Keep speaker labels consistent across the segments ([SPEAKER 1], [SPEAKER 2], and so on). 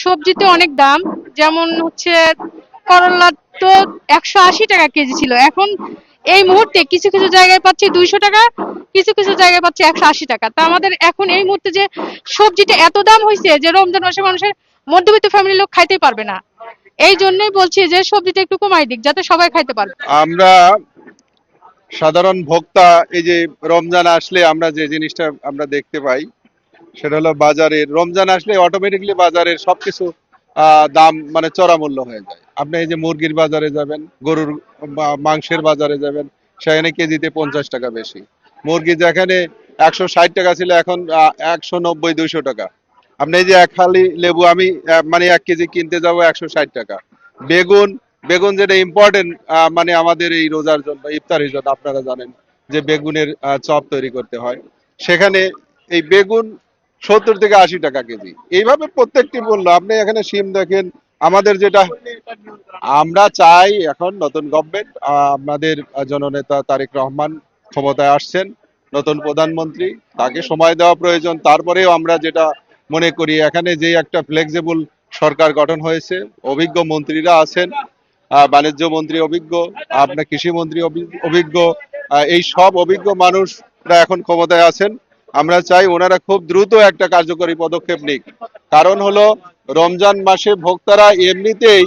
[SPEAKER 1] সবজিতে অনেক দাম। যেমন হচ্ছে করলা তো 180 টাকা কেজি ছিল, এখন এই মুহূর্তে কিছু কিছু জায়গায় পাচ্ছি 200 টাকা, কিছু কিছু জায়গায় পাচ্ছি 180 টাকা। তা আমাদের এখন এই মুহূর্তে যে সবজিটা এত দাম হয়েছে যে রমজান মাসে মানুষের মধ্যবিত্ত ফ্যামিলির লোক খাইতে পারবে না। এই জন্যই বলছি যে সবজিটা একটু কমাই দিক যাতে সবাই খাইতে পারবে।
[SPEAKER 2] আমরা সাধারণ ভোক্তা এই যে রমজান আসলে আমরা যে জিনিসটা আমরা দেখতে পাই সেটা হলো বাজারের রমজান আসলে অটোমেটিকলি বাজারের সবকিছু দাম মানে চড়া মূল্য হয়ে যায়। আপনি এই যে মুরগির বাজারে যাবেন, গরুর মাংসের বাজারে যাবেন, সেখানে কেজিতে 50 টাকা বেশি। মুরগি যেখানে 160 টাকা ছিল এখন 190-200 টাকা। আপনি এই যে এক হালি লেবু আমি মানে 1 কেজি কিনতে যাব 160 টাকা। বেগুন বেগুন যেটা ইম্পর্টেন্ট মানে আমাদের এই রোজার জন্য ইফতারের জন্য আপনারা জানেন যে বেগুনের চপ তৈরি করতে হয়, সেখানে এই বেগুন 70 থেকে 80 টাকা কেজি। এইভাবে প্রত্যেকটি মূল্য আপনি এখানে সিম দেখেন। আমাদের যেটা আমরা চাই এখন নতুন গভর্নমেন্ট, আমাদের জননেতা তারেক রহমান ক্ষমতায় আসছেন, নতুন প্রধানমন্ত্রী, তাকে সময় দেওয়া প্রয়োজন। তারপরেও আমরা যেটা মনে করি এখানে যে একটা ফ্লেক্সিবল সরকার গঠন হয়েছে, অভিজ্ঞ মন্ত্রীরা আছেন, বাণিজ্য মন্ত্রী অভিজ্ঞ, আপনার কৃষি মন্ত্রী অভিজ্ঞ, এই সব অভিজ্ঞ মানুষরা এখন ক্ষমতায় আছেন। আমরা চাই ওনারা খুব দ্রুত একটা কার্যকরী পদক্ষেপ নিক। কারণ হলো রমজান মাসে ভোক্তারা এমনিতেই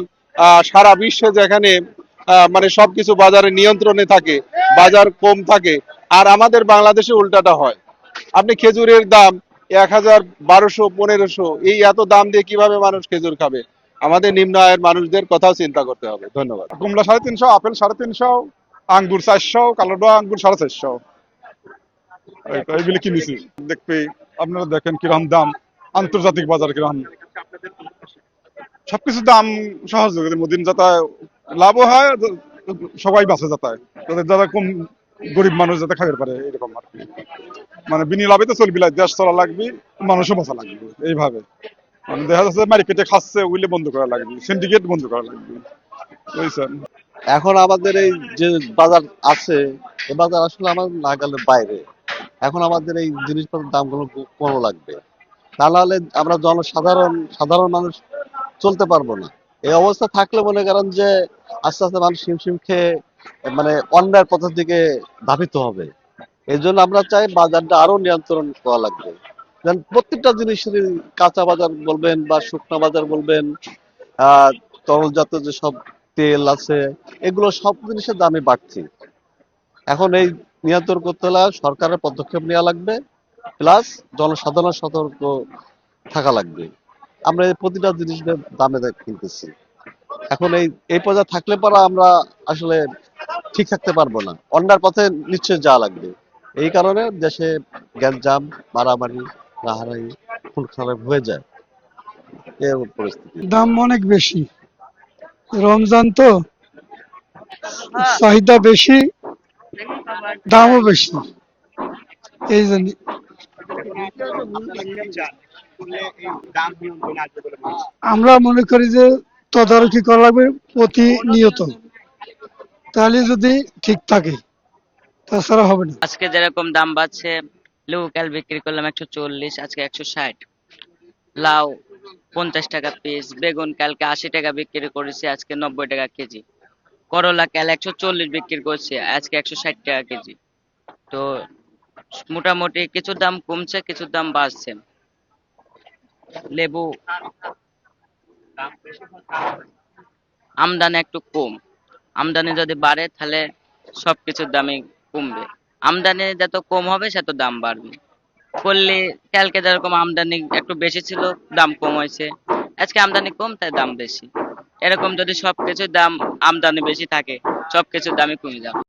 [SPEAKER 2] সারা বিশ্বে যেখানে মানে সবকিছু বাজারে নিয়ন্ত্রণে থাকে, বাজার কম থাকে, আর আমাদের বাংলাদেশে উল্টাটা হয়। আপনি খেজুরের দাম 1000, 1200, 1500, এই এত দাম দিয়ে কিভাবে মানুষ খেজুর খাবে? আমাদের নিম্ন আয়ের মানুষদের কথাও চিন্তা করতে হবে। ধন্যবাদ।
[SPEAKER 3] কমলা 350, আপেল 350, আঙ্গুর 400, কালোডোয়া আঙ্গুর 450। এইগুলি কিনেছি। দেখবে আপনারা দেখেন কিরকম দাম, আন্তর্জাতিক বাজার কিরকম, সবকিছু দাম সহযোগিতার মধ্যে যাতে লাভও হয়, সবাই বাঁচে যাতে যারা কম গরিব মানুষ যাতে খাইতে পারে, এরকম আর কি। মানে বিনি লাভে তো চলবি, দেশ চলা লাগবে, মানুষও বাঁচা লাগবে। এইভাবে মানে দেখা যাচ্ছে মার্কেটে খাচ্ছে, ওইলে বন্ধ করা লাগবে, সিন্ডিকেট বন্ধ করা লাগবে, বুঝছেন।
[SPEAKER 4] এখন আমাদের এই যে বাজার আছে, এই বাজার আসলে আমার নাগালের বাইরে। এখন আমাদের এই জিনিসপত্রের দামগুলো কম লাগবে, তা নাহলে আমরা সাধারণ মানুষ চলতে পারবো না। এই অবস্থা থাকলে মনে করেন যে আস্তে আস্তে মানুষ হিমশিম খেয়ে মানে অন্যায়ের পথের দিকে ধাবিত হবে। এই জন্য আমরা চাই বাজারটা আরো নিয়ন্ত্রণ করা লাগবে। যেন প্রত্যেকটা জিনিসের, কাঁচা বাজার বলবেন বা শুকনা বাজার বলবেন, তরলজাত যেসব তেল আছে, এগুলো সব জিনিসের দামই বাড়ছে। এখন এই নিয়ন্ত্রণ করতে হলে সরকারের পদক্ষেপ নেওয়া লাগবে, প্লাস জনসাধারণ সতর্ক থাকা লাগবে। আমরা এই প্রতিটা জিনিসের দামে কিনতেছি। এখন এই পর্যায়ে থাকলে পরে আমরা আসলে ঠিক থাকতে পারবো না, অন্যার পথে নিশ্চয় যাওয়া লাগবে। এই কারণে দেশে গ্যাঞ্জাম, মারামারি, রাহারাহি, খুন খারাপ হয়ে যায়, এরকম পরিস্থিতি।
[SPEAKER 5] দাম অনেক বেশি, রমজান তো চাহিদা বেশি, দামও বেশি, এই জন্য আমরা মনে করি যে তদারকি করা লাগবে প্রতিনিয়ত, তাহলে যদি ঠিক থাকে, তাছাড়া হবে না।
[SPEAKER 6] আজকে যেরকম দাম বাড়ছে, লেবু কাল বিক্রি করলাম 140, আজকে 160। লাউ 50 টাকা পিস, বেগুন কালকে 80 টাকা বিক্রি করেছি, আজকে 90 টাকা কেজি। করলা কাল 140 বিক্রি করছি, আজকে 160 টাকা কেজি। তো মোটামুটি কিছু দাম কমছে, কিছু দাম বাড়ছে। লেবু আমদানি একটু কম, আমদানি যদি বাড়ে তাহলে সবকিছুর দামই কমবে। আমদানি যত কম হবে তত দাম বাড়বে। করলে কালকে যেরকম আমদানি একটু বেশি ছিল, দাম কম হয়েছে, আজকে আমদানি কম তাই দাম বেশি। এরকম যদি সবকিছুর দাম আমদানি বেশি থাকে, সবকিছুর দামই কমে যাবে।